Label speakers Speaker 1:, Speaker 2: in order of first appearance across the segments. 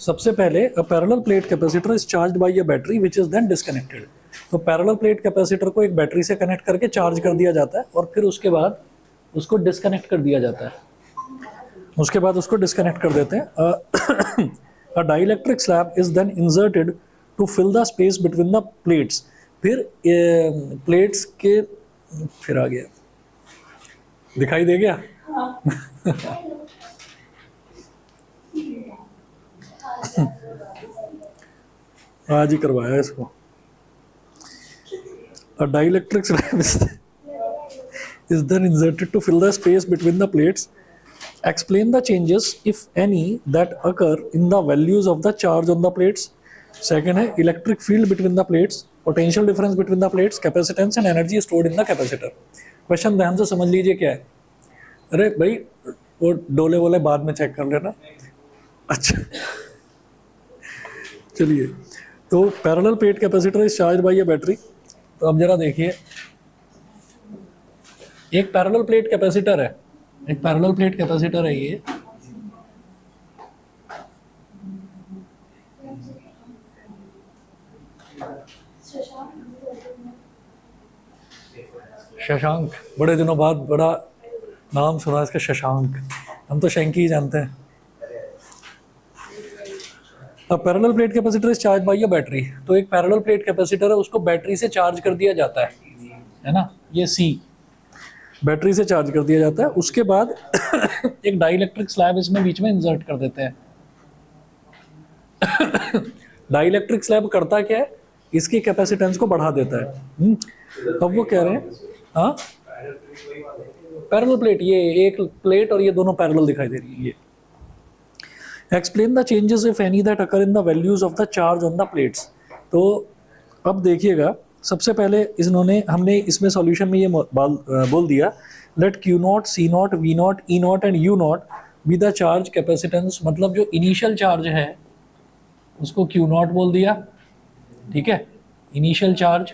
Speaker 1: सबसे पहले a parallel plate capacitor is charged by a battery which is then disconnected. तो parallel plate capacitor को एक battery से कनेक्ट करके चार्ज कर दिया जाता है और फिर उसके बाद उसको डिस्कनेक्ट कर दिया जाता है, उसके बाद उसको डिस्कनेक्ट कर देते हैं। A dielectric slab is then inserted to fill the space between the plates. फिर प्लेट्स के फिर आ गया, दिखाई दे गया? आज ही करवाया इसको। A dielectric slab is then inserted to fill the space between the plates. Explain the changes, if any, that occur in the values of the charge on the plates. Second है electric field between the plates, potential difference between the plates, capacitance and energy stored in the capacitor. Question ध्यान से समझ लीजिए क्या है। अरे भाई वो डोले वोले बाद में चेक कर लेना। अच्छा चलिए, तो parallel plate capacitor is charge by a battery. तो अब जरा देखिए, एक पैरेलल प्लेट कैपेसिटर है, एक पैरेलल प्लेट कैपेसिटर है ये। शशांक, बड़े दिनों बाद बड़ा नाम सुना इसका, शशांक। हम तो शैंकी ही जानते हैं। अब parallel plate capacitor is charge by a battery. तो एक पैरेलल प्लेट कैपेसिटर है, उसको बैटरी से चार्ज कर दिया जाता है ना, ये सी बैटरी से चार्ज कर दिया जाता है। उसके बाद एक डाइलेक्ट्रिक स्लैब इसमें बीच में इंसर्ट कर देते हैं। डाइलेक्ट्रिक स्लैब करता क्या है, इसकी कैपेसिटेंस को बढ़ा देता है। अब वो कह रहे हैं हाँ पैरेलल प्लेट, ये एक प्लेट और ये दोनों पैरेलल दिखाई दे रही है। ये explain the changes if any that occur in the values of the charge on the plates. तो अब देखिएगा, सबसे पहले हमने इसमें सॉल्यूशन में ये बोल दिया, let Q not, C not, V not, E not and U not be the charge capacitance. मतलब जो इनिशियल चार्ज है उसको क्यू नॉट बोल दिया, ठीक है, इनिशियल चार्ज,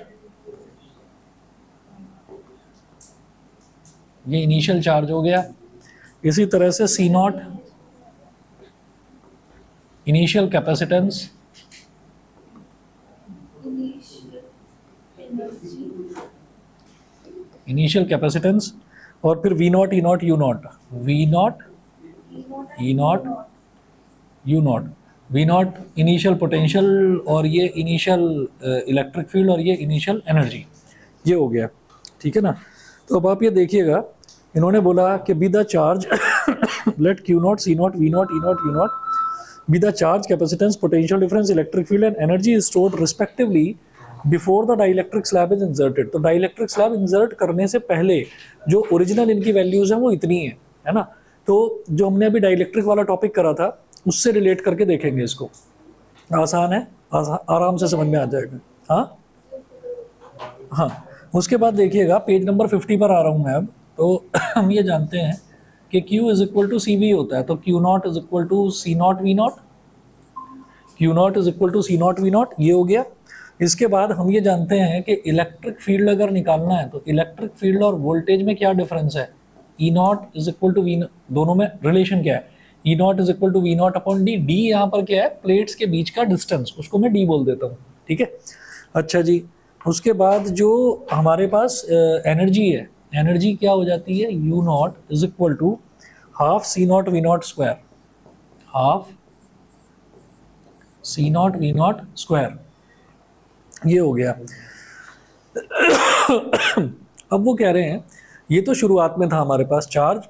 Speaker 1: ये इनिशियल चार्ज हो गया। इसी तरह से C naught initial capacitance, initial capacitance, और फिर V not, E not, U naught, V not, E not, U naught. V naught initial potential और ये इनिशियल इलेक्ट्रिक फील्ड और ये इनिशियल एनर्जी, ये हो गया, ठीक है ना। तो अब आप ये देखिएगा, इन्होंने बोला कि be the charge let Q not, C not, V not, E not, U not be the charge capacitance, potential difference, electric field and energy is stored respectively before the dielectric slab is inserted. तो dielectric slab insert करने से पहले जो original इनकी values हैं वो इतनी है ना। तो जो हमने अभी डाइलेक्ट्रिक वाला टॉपिक करा था उससे रिलेट करके देखेंगे इसको, आसान है, आराम से समझ में आ जाएगा। हाँ, उसके बाद देखिएगा पेज नंबर 50 पर आ रहा हूँ मैं अब। तो हम ये जानते हैं कि Q is equal to C V होता है, तो Q not is equal to C not V not, Q not is equal to C not V not, ये हो गया। इसके बाद हम ये जानते हैं कि इलेक्ट्रिक फील्ड अगर निकालना है तो इलेक्ट्रिक फील्ड और वोल्टेज में क्या डिफरेंस है, E naught is equal to V, दोनों में रिलेशन क्या है, E naught is equal to V naught upon D. D यहाँ पर क्या है, प्लेट्स के बीच का डिस्टेंस, उसको मैं डी बोल देता हूँ, ठीक है। अच्छा जी, उसके बाद जो हमारे पास एनर्जी है, एनर्जी क्या हो जाती है, U not is equal to half C not V not square, half C not V not square, ये हो गया। अब वो कह रहे हैं, ये तो शुरुआत में था हमारे पास चार्ज,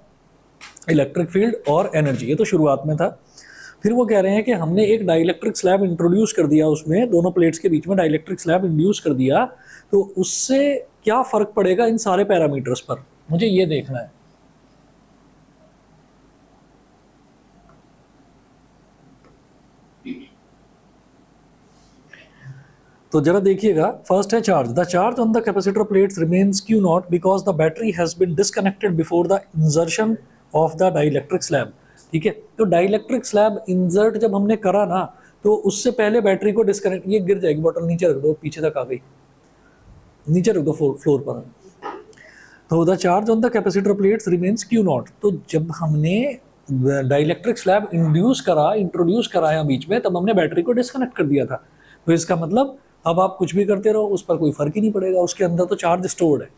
Speaker 1: इलेक्ट्रिक फील्ड और एनर्जी, ये तो शुरुआत में था। फिर वो कह रहे हैं कि हमने एक डाइलेक्ट्रिक स्लैब इंट्रोड्यूस कर दिया, उसमें दोनों प्लेट्स के बीच में डाइलेक्ट्रिक स्लैब इंड्यूस कर दिया, तो उससे क्या फर्क पड़ेगा इन सारे पैरामीटर्स पर, मुझे ये देखना है। तो जरा देखिएगा, फर्स्ट है charge. The charge on the capacitor plates remains Q not because the battery has been disconnected before the insertion of the dielectric slab, ठीक है। तो डाइलेक्ट्रिक स्लैब इंसर्ट जब हमने करा ना, तो उससे पहले बैटरी को डिस्कनेक्ट, ये गिर जाएगी बॉटल, नीचे रख दो, पीछे तक आ गई, नीचे रख दो फ्लोर पर। तो the charge on the capacitor plates remains Q not. तो जब हमने डाइलेक्ट्रिक स्लैब इंट्रोड्यूस कराया बीच में, तब हमने बैटरी को डिस्कनेक्ट कर दिया था। तो इसका मतलब अब आप कुछ भी करते रहो उस पर कोई फर्क ही नहीं पड़ेगा, उसके अंदर तो चार्ज स्टोर्ड है,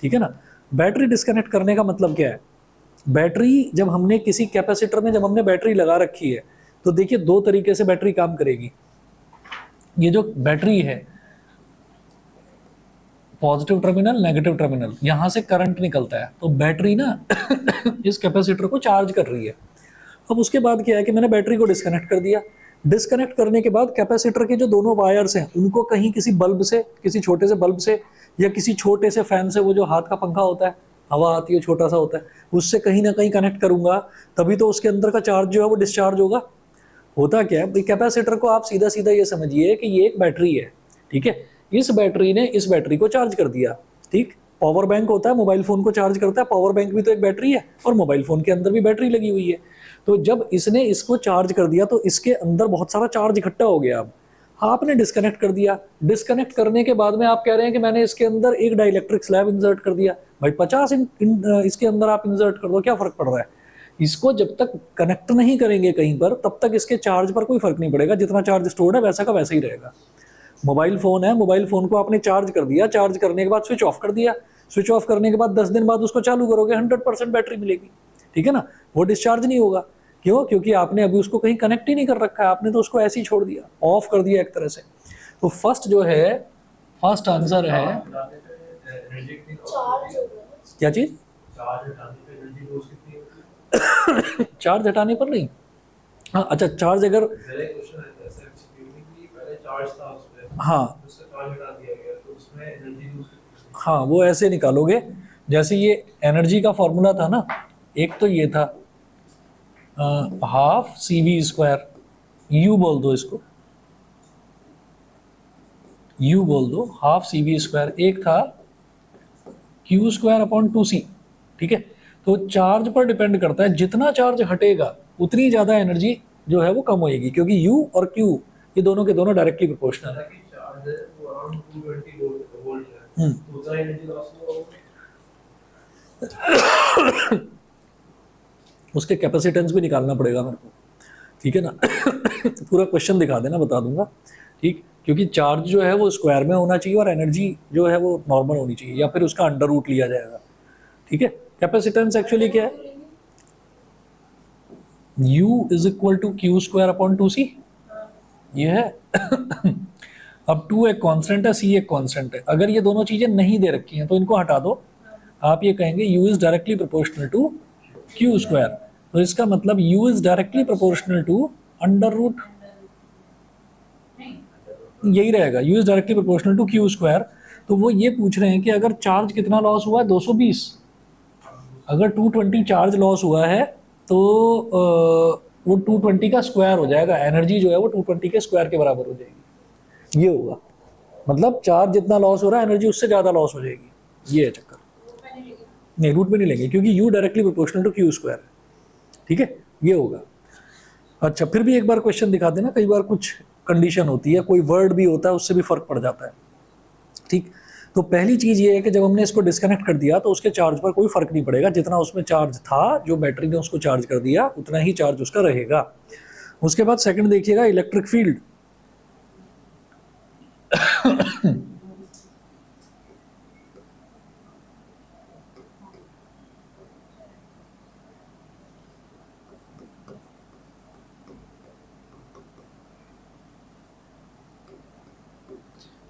Speaker 1: ठीक है ना। बैटरी डिस्कनेक्ट करने का मतलब क्या है, बैटरी जब हमने किसी कैपेसिटर में जब हमने बैटरी लगा रखी है तो देखिए दो तरीके से बैटरी काम करेगी। ये जो बैटरी है, पॉजिटिव टर्मिनल नेगेटिव टर्मिनल, यहां से करंट निकलता है, तो बैटरी ना इस कैपेसिटर को चार्ज कर रही है। अब उसके बाद क्या है कि मैंने बैटरी को डिस्कनेक्ट कर दिया। डिस्कनेक्ट करने के बाद कैपेसिटर के जो दोनों वायर्स हैं उनको कहीं किसी बल्ब से, किसी छोटे से बल्ब से या किसी छोटे से फैन से, वो जो हाथ का पंखा होता है, हवा आती है, छोटा सा होता है, उससे कहीं ना कहीं कनेक्ट करूंगा, तभी तो उसके अंदर का चार्ज जो है वो डिस्चार्ज होगा। होता क्या है, कैपेसिटर को आप सीधा सीधा ये समझिए कि ये एक बैटरी है, ठीक है। इस बैटरी ने इस बैटरी को चार्ज कर दिया, ठीक। पावर बैंक होता है, मोबाइल फोन को चार्ज करता है, पावर बैंक भी तो एक बैटरी है, और मोबाइल फोन के अंदर भी बैटरी लगी हुई है। तो जब इसने इसको चार्ज कर दिया तो इसके अंदर बहुत सारा चार्ज इकट्ठा हो गया। अब आपने डिस्कनेक्ट कर दिया, डिस्कनेक्ट करने के बाद में आप कह रहे हैं कि मैंने इसके अंदर एक डाइलेक्ट्रिक स्लैब इंसर्ट कर दिया। भाई 50 इसके अंदर आप इंसर्ट कर दो, क्या फर्क पड़ रहा है। इसको जब तक कनेक्ट नहीं करेंगे कहीं पर, तब तक इसके चार्ज पर कोई फर्क नहीं पड़ेगा, जितना चार्ज स्टोर्ड है वैसा का वैसा ही रहेगा। मोबाइल फोन है, मोबाइल फोन को आपने चार्ज कर दिया, चार्ज करने के बाद स्विच ऑफ कर दिया, स्विच ऑफ करने के बाद 10 दिन बाद उसको चालू करोगे, 100% बैटरी मिलेगी, ठीक है ना। वो डिस्चार्ज नहीं होगा, क्यों? क्योंकि आपने अभी उसको कहीं कनेक्ट ही नहीं कर रखा है, आपने तो उसको ऐसे ही छोड़ दिया, ऑफ कर दिया एक तरह से। तो फर्स्ट जो है, फर्स्ट आंसर है क्या चीज, चार्ज हटाने पर नहीं। हाँ अच्छा, चार्ज अगर, हाँ हाँ, वो ऐसे निकालोगे जैसे ये एनर्जी का फॉर्मूला था ना, एक तो ये था half C V square, U बोल दो इसको, यू बोल दो, हाफ सी वी स्क्वायर, एक था क्यू स्क्वायर अपॉन 2c, ठीक है। तो चार्ज पर डिपेंड करता है, जितना चार्ज हटेगा उतनी ज्यादा एनर्जी जो है वो कम होएगी, क्योंकि u और q ये दोनों के दोनों डायरेक्टली प्रोपोर्शनल है। उसके कैपेसिटेंस भी निकालना पड़ेगा मेरे को, ठीक है ना। पूरा क्वेश्चन दिखा देना, बता दूंगा, ठीक। क्योंकि चार्ज जो है वो स्क्वायर में होना चाहिए और एनर्जी जो है वो नॉर्मल होनी चाहिए, या फिर उसका अंडर रूट लिया जाएगा, ठीक है। कैपेसिटेंस एक्चुअली क्या है, U is equal to Q square upon 2c, ये है। अब 2 एक कांस्टेंट है, c एक कांस्टेंट है। अगर ये दोनों चीजें नहीं दे रखी हैं तो इनको हटा दो, आप ये कहेंगे u is directly proportional to Q square. तो इसका मतलब u is directly proportional to under root, यही रहेगा, u is directly proportional to Q square. तो वो ये पूछ रहे हैं कि अगर चार्ज कितना लॉस हुआ है, 220, अगर 220 चार्ज लॉस हुआ है तो वो 220 का स्क्वायर हो जाएगा, एनर्जी जो है वो 220 के स्क्वायर के बराबर हो जाएगी, ये होगा। मतलब चार्ज जितना लॉस हो रहा है, एनर्जी उससे ज़्यादा लॉस हो जाएगी, ये है चक्कर। नहीं, रूट में नहीं लेंगे, क्योंकि u directly proportional to Q square है, ठीक है, ये होगा। अच्छा, फिर भी एक बार क्वेश्चन दिखा देना, कई बार कुछ कंडीशन होती है, कोई वर्ड भी होता है, उससे भी फर्क पड़ जाता है, ठीक। तो पहली चीज ये है कि जब हमने इसको डिस्कनेक्ट कर दिया तो उसके चार्ज पर कोई फर्क नहीं पड़ेगा, जितना उसमें चार्ज था, जो बैटरी ने उसको चार्ज कर दिया उतना ही चार्ज उसका रहेगा। उसके बाद सेकंड देखिएगा, इलेक्ट्रिक फील्ड।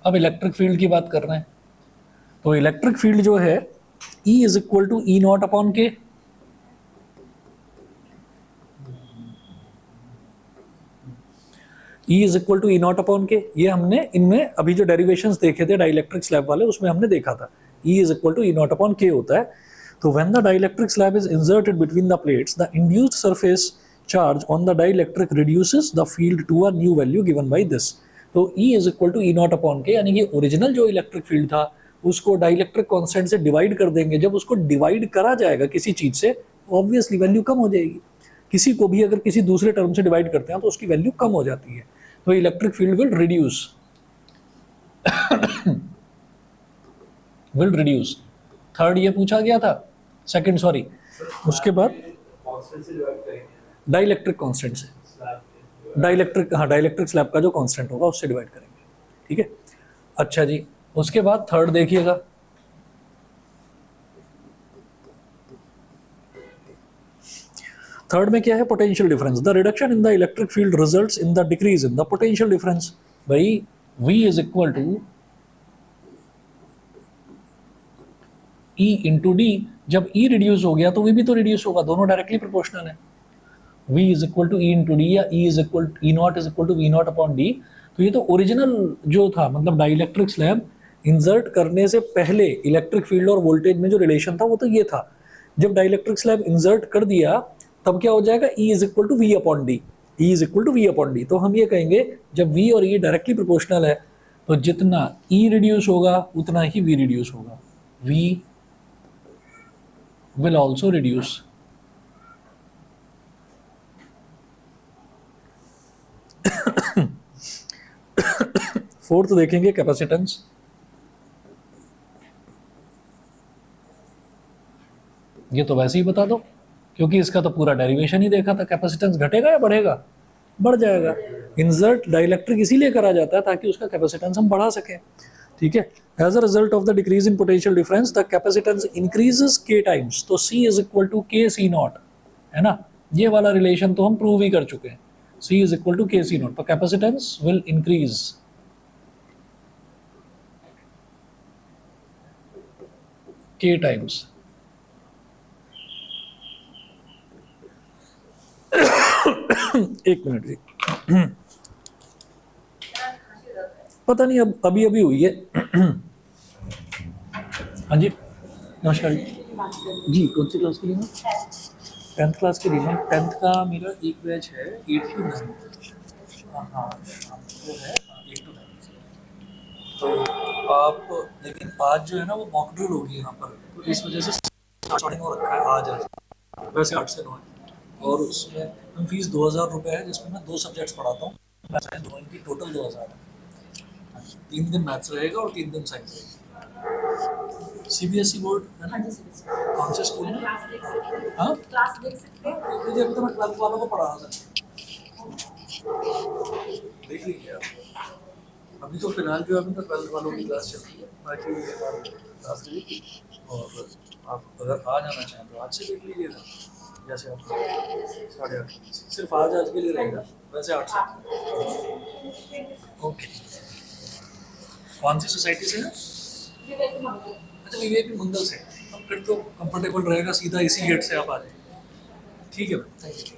Speaker 1: अब इलेक्ट्रिक फील्ड की बात कर रहे हैं, तो इलेक्ट्रिक फील्ड जो है E is equal to E not upon K, E is equal to E not upon K, ये हमने इनमें अभी जो डेरिवेशंस देखे थे डाइलेक्ट्रिक स्लैब वाले, उसमें हमने देखा था E is equal to E not upon K होता है। तो when the dielectric slab is inserted between the plates, the induced surface charge on the dielectric reduces the field to a new value given by this. तो E is equal to E not upon K, यानी कि original जो electric field था उसको dielectric constant से divide कर देंगे। जब उसको डिवाइड करा जाएगा किसी चीज से, ऑब्वियसली वैल्यू कम हो जाएगी। किसी को भी अगर किसी दूसरे टर्म से डिवाइड करते हैं तो उसकी वैल्यू कम हो जाती है, तो electric field will reduce, third ये पूछा गया था, सेकंड सॉरी। उसके बाद
Speaker 2: कांस्टेंट से डिवाइड करेंगे,
Speaker 1: डाइलेक्ट्रिक कांस्टेंट से, डाइलेक्ट्रिक, हाँ डाइलेक्ट्रिक स्लैब का जो कांस्टेंट होगा उससे डिवाइड करेंगे, ठीक है। अच्छा जी, उसके बाद थर्ड देखिएगा, थर्ड में क्या है, potential difference. The reduction in the electric field results in the decrease in the potential difference. भाई V is equal to E into d. जब E रिड्यूस हो गया तो V भी तो रिड्यूस होगा, दोनों डायरेक्टली प्रोपोर्शनल है। V is equal to E into d या E is equal E naught is equal to V naught upon d. तो ये तो ओरिजिनल जो था, मतलब डाइलेक्ट्रिक स्लैब इंसर्ट करने से पहले इलेक्ट्रिक फील्ड और वोल्टेज में जो रिलेशन था वो तो ये था। जब डाइलेक्ट्रिक स्लैब इंसर्ट कर दिया तब क्या हो जाएगा, E is equal to V upon d, E is equal to V upon d. तो हम ये कहेंगे जब V और E डायरेक्टली प्रोपोर्शनल है तो जितना E रिड्यूस होगा उतना ही V रिड्यूस होगा, V will also reduce। Fourth देखेंगे कैपेसिटेंस। ये तो वैसे ही बता दो क्योंकि इसका तो पूरा डेरिवेशन ही देखा था। कैपेसिटेंस घटेगा या बढ़ेगा, बढ़ जाएगा। इंसर्ट डाइलेक्ट्रिक इसीलिए करा जाता है ताकि उसका कैपेसिटेंस हम बढ़ा सकें, ठीक है। As a result of the decrease in potential difference the capacitance increases K times. तो C is equal to K C not, है ना, ये वाला रिलेशन तो हम प्रूव ही कर चुके हैं, C is equal to K C not. तो कैपेसिटेंस विल इंक्रीज के टाइम्स। एक मिनट जी, पता नहीं अब अभी अभी हुई है। हाँ जी नमस्कार जी, कौन सी क्लास के लिए? 10th क्लास के लिए। 10th का मेरा एक बैच है 8 to 9। हाँ शाम को है 8 to 9। तो आप, लेकिन आज जो है ना वो मॉक ड्रिल होगी यहाँ पर, तो इस वजह से स्टार्टिंग हो रखा है आज वैसे 8 से 9 है। और उसमें हम फीस 2000 रुपये है, जिसमें मैं 2 सब्जेक्ट्स पढ़ाता हूँ। दो इनकी टोटल 2000 है। 3 दिन मैथ्स रहेगा और 3 दिन साइंस रहेगी। CBSE बोर्ड है ना? कौन से स्कूल में? हाँ क्लास देख सकते हैं। अभी तो मैं 12th वालों को पढ़ा रहा था, देख लीजिए आप। अभी तो फिलहाल जो अभी तो 12th वालों की क्लास चल रही है, बाकी क्लास रही। और आप अगर आ जाना चाहें तो आज से देख लीजिएगा, जैसे आप 8:30 सिर्फ आज के लिए रहेगा, वैसे 8 से। ओके, कौन सी सोसाइटी से है? अच्छा विवेक मंगल से। अब फिर तो कंफर्टेबल रहेगा, सीधा इसी गेट से आप आ जाए। ठीक है भाई, थैंक यू।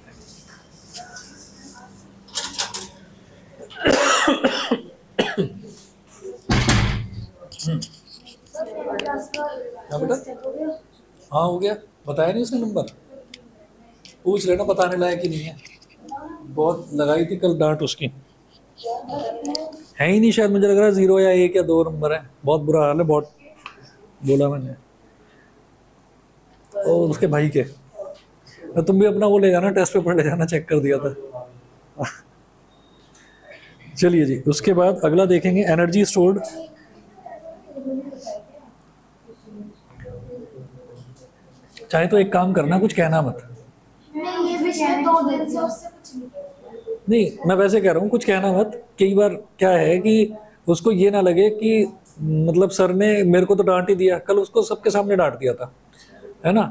Speaker 1: क्या बेटा? हाँ हो गया, बताया नहीं उसने नंबर, पूछ लेना बताने लायक ही नहीं है। बहुत लगाई थी कल डांट उसकी, है ही नहीं शायद, मुझे लग रहा है 0 या 1 या 2 नंबर है। बहुत बुरा हाल है, बहुत बोला मैंने। और उसके भाई के, तुम भी अपना वो ले जाना, टेस्ट पेपर ले जाना, चेक कर दिया था। चलिए जी, उसके बाद अगला देखेंगे एनर्जी स्टोर्ड। चाहे तो एक काम करना, कुछ कहना मत। नहीं मैं वैसे कह रहा हूँ, कुछ कहना मत। कई बार क्या है कि उसको ये ना लगे कि मतलब सर ने मेरे को तो डांट ही दिया, कल उसको सबके सामने डांट दिया था, है ना,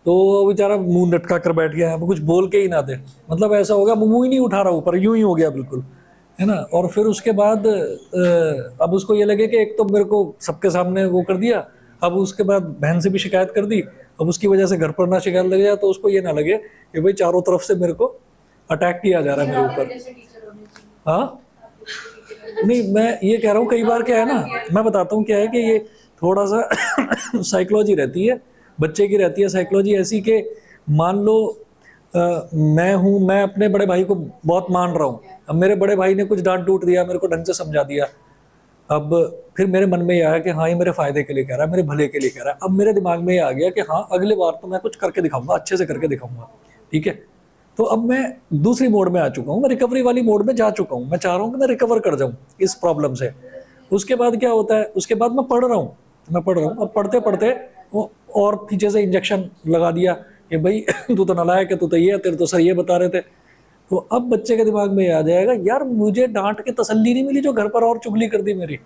Speaker 1: तो बेचारा मुंह लटका कर बैठ गया, कुछ बोल के ही ना दे। मतलब ऐसा हो गया, मुंह ही नहीं उठा रहा ऊपर, यूं ही हो गया बिल्कुल, है ना। और फिर उसके बाद अब उसको ये लगे कि एक तो मेरे को सबके सामने वो कर दिया, अब उसके बाद बहन से भी शिकायत कर दी, अब उसकी वजह से घर पर ना शिकायत लग जाए, तो उसको ये ना लगे कि भाई चारों तरफ से मेरे को अटैक किया जा रहा है मेरे ऊपर। हाँ नहीं मैं ये कह रहा हूँ, कई बार क्या है ना, मैं बताता हूँ क्या है कि ये थोड़ा सा साइकोलॉजी रहती है, बच्चे की रहती है साइकोलॉजी ऐसी कि मान लो मैं अपने बड़े भाई को बहुत मान रहा हूँ, अब मेरे बड़े भाई ने कुछ डांट डूट दिया, मेरे को ढंग से समझा दिया, अब फिर मेरे मन में ये आया कि हाँ ये मेरे फायदे के लिए कह रहा है, मेरे भले के लिए कह रहा है। अब मेरे दिमाग में ये आ गया कि हाँ अगले बार तो मैं कुछ करके दिखाऊंगा, अच्छे से करके दिखाऊंगा, ठीक है। तो अब मैं दूसरी मोड में आ चुका हूँ, मैं रिकवरी वाली मोड में जा चुका हूँ, मैं चाह रहा हूँ कि मैं रिकवर कर जाऊँ इस प्रॉब्लम से। उसके बाद क्या होता है, उसके बाद मैं पढ़ रहा हूँ, अब पढ़ते पढ़ते और पीछे से इंजेक्शन लगा दिया कि भाई तू तो नालायक है, तू तो ये, तेरे तो सर ये बता रहे थे। तो अब बच्चे के दिमाग में आ जाएगा, यार मुझे डांट के तसल्ली नहीं मिली जो घर पर और चुगली कर दी मेरी,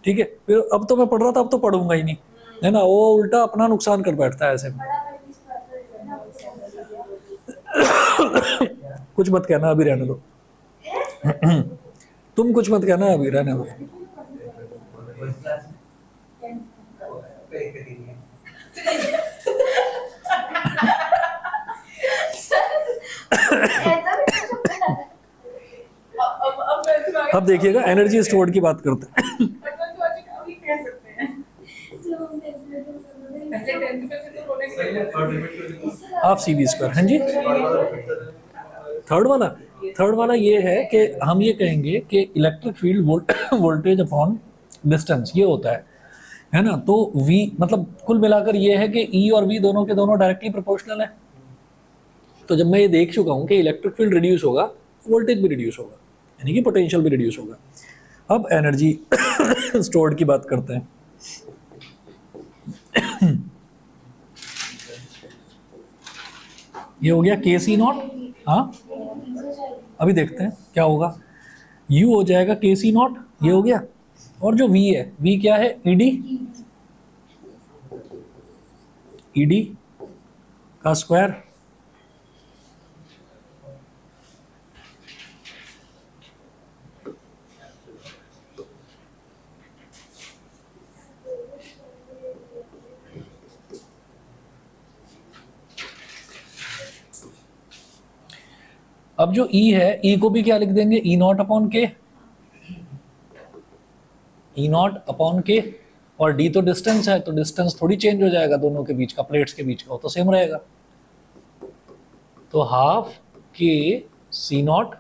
Speaker 1: ठीक है, फिर अब तो मैं पढ़ रहा था, अब तो पढ़ूंगा ही नहीं, है ना, वो उल्टा अपना नुकसान कर बैठता है ऐसे में। कुछ मत कहना, अभी रहने दो। तुम कुछ मत कहना, अभी रहने दो। अब देखिएगा, एनर्जी स्टोर्ड की बात करते हैं। हाफ सी वी स्क्वायर, हाँ जी। थर्ड वाला ये है कि हम ये कहेंगे कि electric field voltage upon distance ये होता है ना। तो V मतलब कुल मिलाकर ये है कि E और V दोनों के दोनों डायरेक्टली प्रोपोर्शनल है। तो जब मैं ये देख चुका हूँ कि इलेक्ट्रिक फील्ड रिड्यूस होगा, वोल्टेज भी रिड्यूस होगा, यानी कि पोटेंशियल भी रिड्यूस होगा। अब एनर्जी स्टोर्ड की बात करते हैं। ये हो गया के सी नॉट। हाँ, अभी देखते हैं क्या होगा। U हो जाएगा के सी नॉट, ये हो गया। और जो V है, V क्या है, ईडी, ईडी का स्क्वायर। अब जो E है, E को भी क्या लिख देंगे, E not upon K, E not upon के। और D तो डिस्टेंस है, तो डिस्टेंस थोड़ी चेंज हो जाएगा दोनों के बीच का, प्लेट्स के बीच का, तो सेम रहेगा। तो हाफ के सी नॉट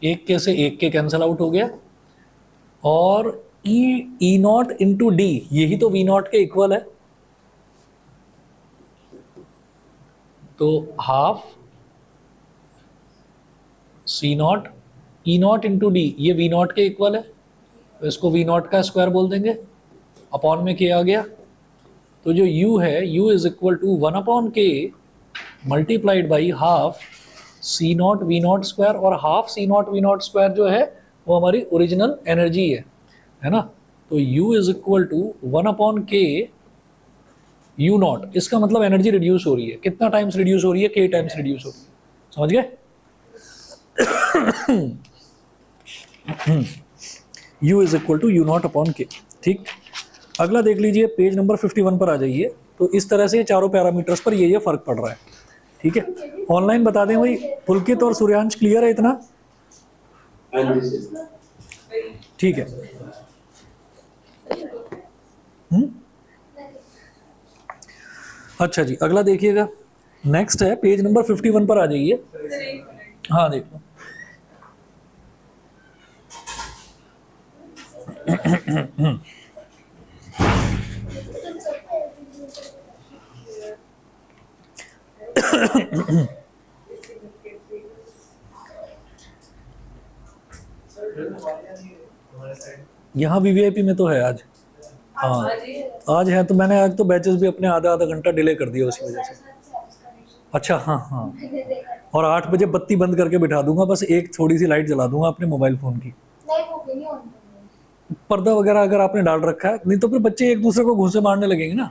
Speaker 1: एक के से एक के कैंसल आउट हो गया। और ई नॉट इंटू डी, यही तो वी नॉट के इक्वल है। तो half C naught E naught into d, ये वी नॉट के इक्वल है, तो इसको वी नॉट का स्क्वायर बोल देंगे। अपॉन में के आ गया, तो जो u है, u is equal to 1 upon K multiplied by half C not V not square. और half C not V not square जो है वो हमारी ओरिजिनल एनर्जी है ना। तो u is equal to 1 upon K U naught. इसका मतलब एनर्जी रिड्यूस हो रही है, कितना टाइम्स रिड्यूस हो रही है, k टाइम्स रिड्यूस हो रही है, समझ गए। u is equal to U naught upon K, ठीक। अगला देख लीजिए, पेज नंबर 51 पर आ जाइए। तो इस तरह से चारों पैरामीटर्स पर ये फर्क पड़ रहा है, ठीक है। ऑनलाइन बता दें भाई, पुलकित और सूर्यांश क्लियर है इतना, ठीक है। अच्छा जी, अगला देखिएगा, नेक्स्ट है पेज नंबर 51 पर आ जाइए। हाँ देख लो। यहाँ वीवीआईपी में तो है आज, हाँ आज है। तो मैंने आज तो बैचेस भी अपने आधा आधा घंटा डिले कर दिया उसी वजह से। अच्छा हाँ हाँ, और 8 बजे बत्ती बंद करके बिठा दूंगा, बस एक थोड़ी सी लाइट जला दूंगा अपने मोबाइल फोन की। पर्दा वगैरह अगर आपने डाल रखा है, नहीं तो फिर बच्चे एक दूसरे को घूंसे मारने लगेंगे ना,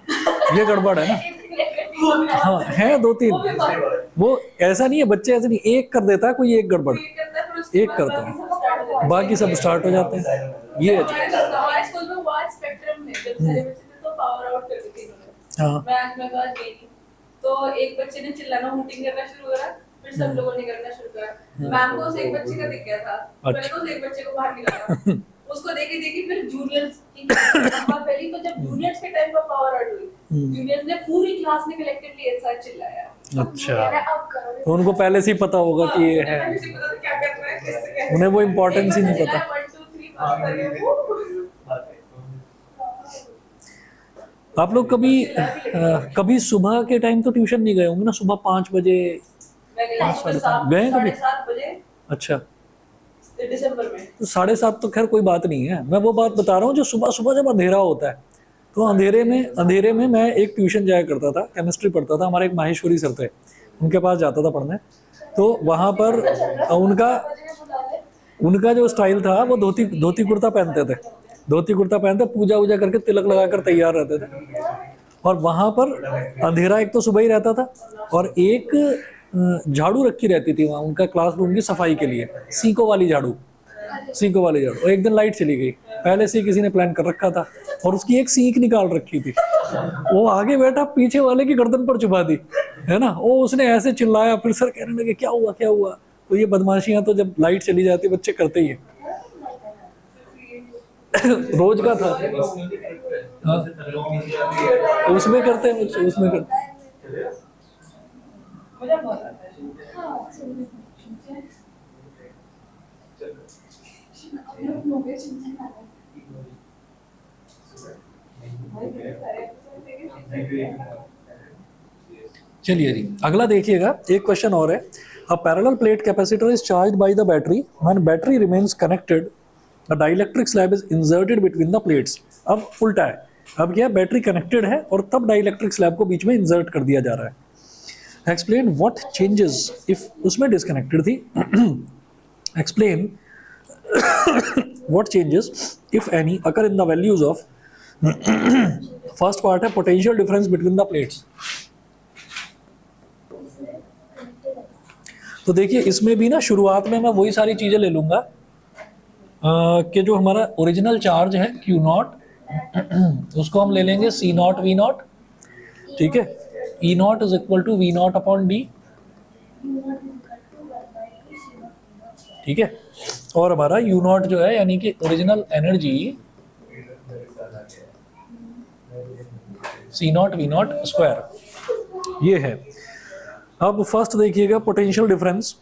Speaker 1: ये गड़बड़ है ना। हाँ है 2-3, वो ऐसा नहीं है, बच्चे ऐसे नहीं, एक कर देता है कोई, एक गड़बड़ एक करता है, बाकी सब स्टार्ट हो जाते हैं। ये है
Speaker 2: तो एक बच्चे ने चिल्लाना, हूटिंग करना शुरू करा, फिर सब लोगों ने करना शुरू करा। मैम को उस एक बच्चे का दिख गया था, पहले तो उस एक बच्चे को बाहर निकाला, उसको देखी देखी फिर जूनियर्स की पहली। तो जब जूनियर्स के टाइम पर पावर आउट हुई, जूनियर्स ने पूरी क्लास ने कलेक्टिवली एक साथ चिल्लाया।
Speaker 1: अच्छा, तो उनको पहले से ही पता होगा कि ये है, उन्हें वो इम्पोर्टेंस ही नहीं पता। आप लोग कभी सुबह के टाइम तो ट्यूशन नहीं गए होंगे ना, सुबह 5 बजे?
Speaker 2: मैं गई
Speaker 1: हाँ,
Speaker 2: सुबह
Speaker 1: गए कभी?
Speaker 2: 7:30 बजे
Speaker 1: अच्छा,
Speaker 2: दिसंबर में।
Speaker 1: तो 7:30 तो खैर कोई बात नहीं है, मैं वो बात बता रहा हूँ जो सुबह सुबह जब अंधेरा होता है, तो अंधेरे में मैं एक ट्यूशन जाया करता था, केमिस्ट्री पढ़ता था, हमारे एक माहेश्वरी सर थे, उनके पास जाता था पढ़ने। तो वहाँ पर उनका जो स्टाइल था वो धोती धोती कुर्ता पहनते थे, धोती कुर्ता पहनते, पूजा वूजा करके तिलक लगाकर तैयार रहते थे। और वहाँ पर अंधेरा एक तो सुबह ही रहता था, और एक झाड़ू रखी रहती थी वहाँ उनका क्लासरूम की सफाई के लिए, सीको वाली झाड़ू, सीको वाली झाड़ू। और एक दिन लाइट चली गई, पहले से ही किसी ने प्लान कर रखा था, और उसकी एक सीख निकाल रखी थी, वो आगे बैठा पीछे वाले की गर्दन पर छुपा दी, है ना। वो उसने ऐसे चिल्लाया, फिर सर कहने लगे क्या हुआ क्या हुआ। तो ये बदमाशियां तो जब लाइट चली जाती है बच्चे करते ही है। रोज का था। हाँ, उसमें करते हैं बच्चे, उसमें करते हैं।
Speaker 2: मजा बहुत आता है।
Speaker 1: चलिए जी, अगला देखिएगा, एक क्वेश्चन और है। अ parallel plate capacitor is charged by the battery, when battery remains connected a dielectric slab is inserted between the plates. अब उल्टा है, अब क्या, बैटरी कनेक्टेड है और तब डाइलेक्ट्रिक स्लैब को बीच में इंसर्ट कर दिया जा रहा है। एक्सप्लेन व्हाट चेंजेस इफ, उसमें डिस्कनेक्टेड थी। Explain what changes if any occur in the values of first part है potential difference between the plates। तो देखिए इसमें भी ना शुरुआत में मैं वही सारी चीजें ले लूंगा कि जो हमारा ओरिजिनल चार्ज है Q0 उसको हम ले लेंगे C0 V0, ठीक है। E0 is equal to V0 upon D, ठीक है। और हमारा U0 जो है यानी कि original energy C0 V0 square, ये है। अब फर्स्ट देखिएगा पोटेंशियल डिफरेंस।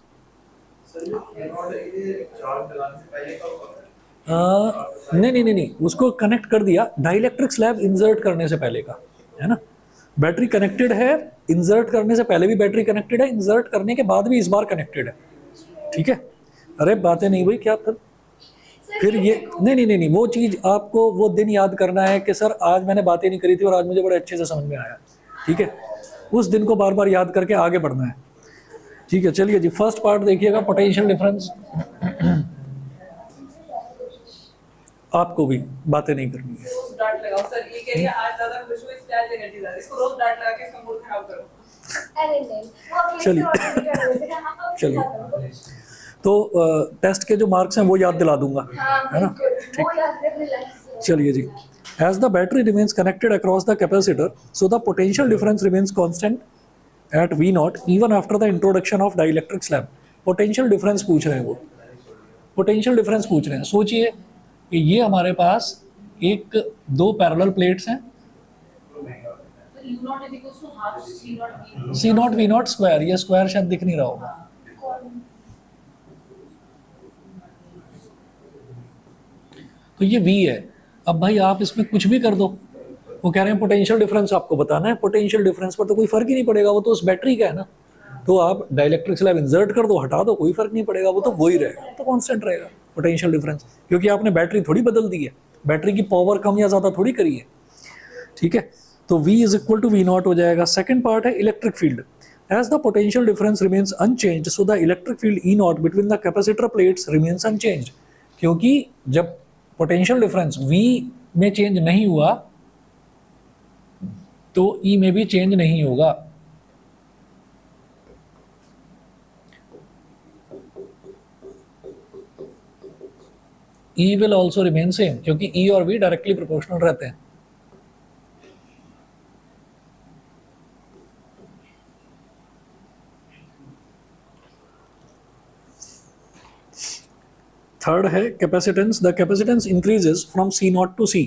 Speaker 1: नहीं, उसको कनेक्ट कर दिया डाइलेक्ट्रिक स्लैब इंसर्ट करने से पहले का, है ना। बैटरी कनेक्टेड है, इंसर्ट करने से पहले भी बैटरी कनेक्टेड है, इंसर्ट करने के बाद भी इस बार कनेक्टेड है, ठीक है। अरे बातें नहीं हुई क्या फिर ये नहीं, वो चीज़ आपको वो दिन याद करना है कि सर आज मैंने बातें नहीं करी थी और आज मुझे बड़े अच्छे से समझ में आया, ठीक है। उस दिन को बार बार याद करके आगे बढ़ना है, ठीक है। चलिए जी, फर्स्ट पार्ट देखिएगा, पोटेंशियल डिफरेंस। आपको भी बातें नहीं करनी है।
Speaker 2: रोज डांट लगाओ सर, ये कह रही है आज ज्यादा खुश हूँ इसलिए आज एनर्जी ज्यादा, इसको रोज डांट लगा के इसका मूड खराब करो।
Speaker 3: अरे नहीं, वो अपने से already कर रहे थे, हम अपने
Speaker 1: चलिए।
Speaker 3: साथ करो।
Speaker 1: तो टेस्ट के जो मार्क्स हैं वो याद दिला दूंगा,
Speaker 3: हाँ,
Speaker 1: है ना।
Speaker 3: बिल्कुल, वो याद रखने लायक है।
Speaker 1: चलिए जी, as the battery remains connected across the capacitor, so the potential difference remains constant at V0 even after the introduction of dielectric slab। potential difference पूछ रहे हैं वो, potential difference पूछ रहे हैं। सोचिए कि ये हमारे पास एक दो पैरेलल प्लेट्स हैं,
Speaker 2: U0 is equals to half C0 V0।
Speaker 1: C0 V0 square, ये स्क्वायर शायद दिख नहीं रहा होगा। तो ये V है। अब भाई आप इसमें कुछ भी कर दो, वो कह रहे हैं पोटेंशियल डिफरेंस आपको बताना है, पोटेंशियल डिफरेंस पर तो कोई फर्क ही नहीं पड़ेगा, वो तो उस बैटरी का है ना। तो आप डाइलेक्ट्रिक स्लैब इंसर्ट कर दो, हटा दो, कोई फर्क नहीं पड़ेगा, वो तो वही रहेगा, तो कांस्टेंट रहेगा पोटेंशियल डिफरेंस, क्योंकि आपने बैटरी थोड़ी बदल दी है, बैटरी की पावर कम या ज़्यादा थोड़ी करी है, ठीक है। तो V is equal to V0 हो जाएगा। सेकेंड पार्ट है electric field. As the potential difference remains unchanged, so the electric field E0 between the capacitor plates remains unchanged. क्योंकि जब पोटेंशियल डिफरेंस V में चेंज नहीं हुआ तो E में भी चेंज नहीं होगा। E will also remain same, क्योंकि E और V डायरेक्टली प्रोपोर्शनल रहते हैं। थर्ड है capacitance. The capacitance increases from C0 to C,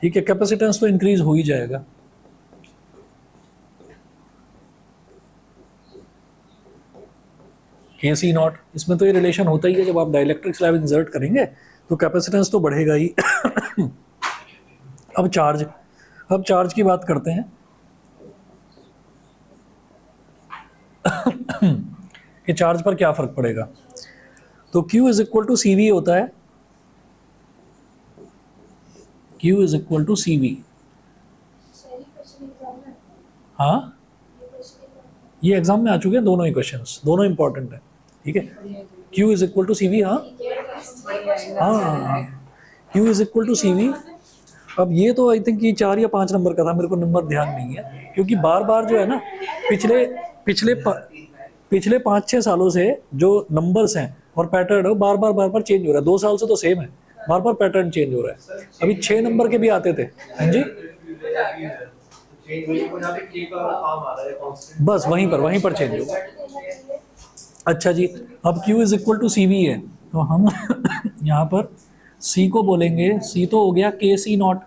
Speaker 1: ठीक है। कैपेसिटेंस तो इंक्रीज हो ही जाएगा। ये C0, इसमें तो ये रिलेशन होता ही है, जब आप डाइलेक्ट्रिक स्लैब इंसर्ट करेंगे तो कैपेसिटेंस तो बढ़ेगा ही। अब चार्ज, अब चार्ज की बात करते हैं कि चार्ज पर क्या फर्क पड़ेगा। तो Q is equal to CV होता है, Q is equal to CV।
Speaker 3: सही क्वेश्चन एग्जाम में
Speaker 1: हाँ,
Speaker 3: ये क्वेश्चन एग्जाम
Speaker 1: ये एग्जाम में आ चुके हैं दोनों ही क्वेश्चंस, दोनों इंपॉर्टेंट है, ठीक है। Q is equal to CV, हाँ हाँ, Q is equal to CV। अब ये तो आई थिंक ये 4 या 5 नंबर का था, मेरे को नंबर ध्यान नहीं है, क्योंकि बार बार जो है ना पिछले पिछले पिछले 5-6 सालों से जो नंबर्स हैं और पैटर्न है बार बार चेंज हो रहा है। 2 साल से तो सेम है, बार बार पैटर्न चेंज हो रहा है। अभी 6 नंबर के भी आते थे, हाँ जी, बस वहीं पर चेंज होगा। अच्छा जी, अब Q is equal to CV है, तो हम यहाँ पर C को बोलेंगे, C तो हो गया KC0,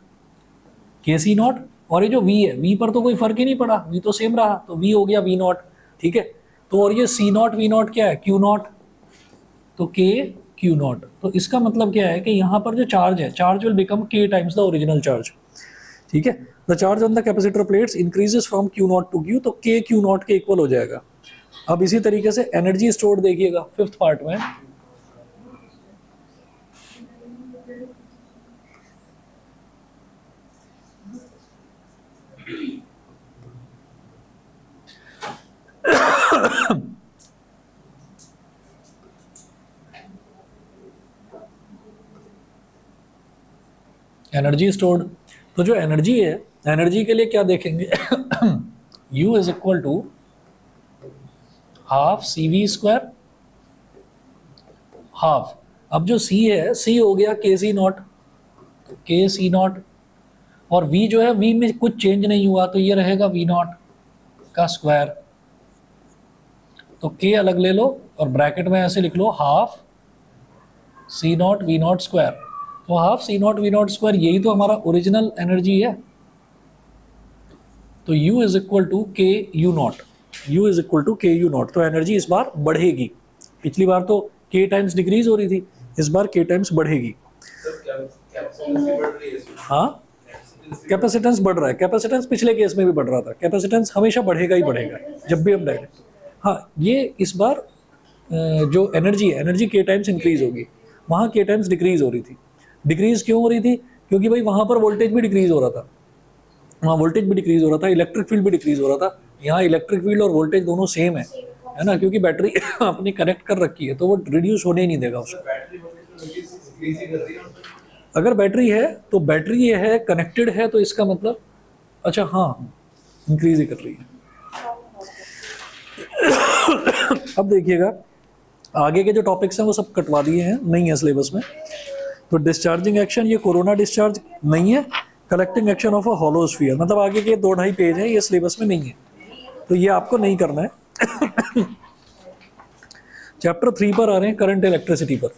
Speaker 1: KC0, और ये जो V है, V पर तो कोई फर्क ही नहीं पड़ा, V तो सेम रहा, तो V हो गया V0, ठीक है। तो और ये C0 V0 क्या है, Q0, तो K Q0। तो इसका मतलब क्या है कि यहाँ पर जो चार्ज है, charge will become K times the original charge, ठीक है। The charge on the capacitor plates increases from Q0 to Q, तो K Q0 के इक्वल हो जाएगा। अब इसी तरीके से एनर्जी स्टोर्ड देखिएगा 5th पार्ट में, एनर्जी स्टोर्ड। तो जो एनर्जी है, एनर्जी के लिए क्या देखेंगे U is equal to half CV², half. अब जो C है, C हो गया KC0, KC0, और V जो है, V में कुछ चेंज नहीं हुआ, तो ये रहेगा V0 का स्क्वायर। तो K अलग ले लो और ब्रैकेट में ऐसे लिख लो हाफ C0 V0 स्क्वायर। तो हाफ C0 V0 स्क्वायर, यही तो हमारा ओरिजिनल एनर्जी है। तो U इज इक्वल टू के U0, U is equal to के U0। तो एनर्जी इस बार बढ़ेगी, पिछली बार तो K टाइम्स डिक्रीज हो रही थी, इस बार K टाइम्स बढ़ेगी। हाँ, कैपेसिटेंस बढ़ रहा है, कैपेसिटेंस पिछले केस में भी बढ़ रहा था, कैपेसिटेंस हमेशा बढ़ेगा ही बढ़ेगा जब भी हम डायरेक्ट। हाँ, ये इस बार जो एनर्जी है, एनर्जी K टाइम्स इंक्रीज होगी, वहाँ K टाइम्स डिक्रीज हो रही थी। डिक्रीज क्यों हो रही थी, क्योंकि भाई वहाँ पर वोल्टेज भी डिक्रीज हो रहा था, वहाँ वोल्टेज भी डिक्रीज हो रहा था, इलेक्ट्रिक फील्ड भी डिक्रीज हो रहा था। यहाँ इलेक्ट्रिक फील्ड और वोल्टेज दोनों सेम है ना, क्योंकि बैटरी आपने कनेक्ट कर रखी है, तो वो रिड्यूस होने ही नहीं देगा उसको। अगर बैटरी है तो बैटरी ये है, कनेक्टेड है, तो इसका मतलब अच्छा हाँ, इंक्रीज ही कर रही है। अब देखिएगा आगे के जो टॉपिक्स हैं वो सब कटवा दिए हैं, नहीं है सिलेबस में। तो डिस्चार्जिंग एक्शन, ये कोरोना डिस्चार्ज नहीं है, collecting action of a hollow sphere, मतलब आगे के 2-2.5 पेज हैं, ये सिलेबस में नहीं है, तो ये आपको नहीं करना है। चैप्टर 3 पर आ रहे हैं, करंट इलेक्ट्रिसिटी पर।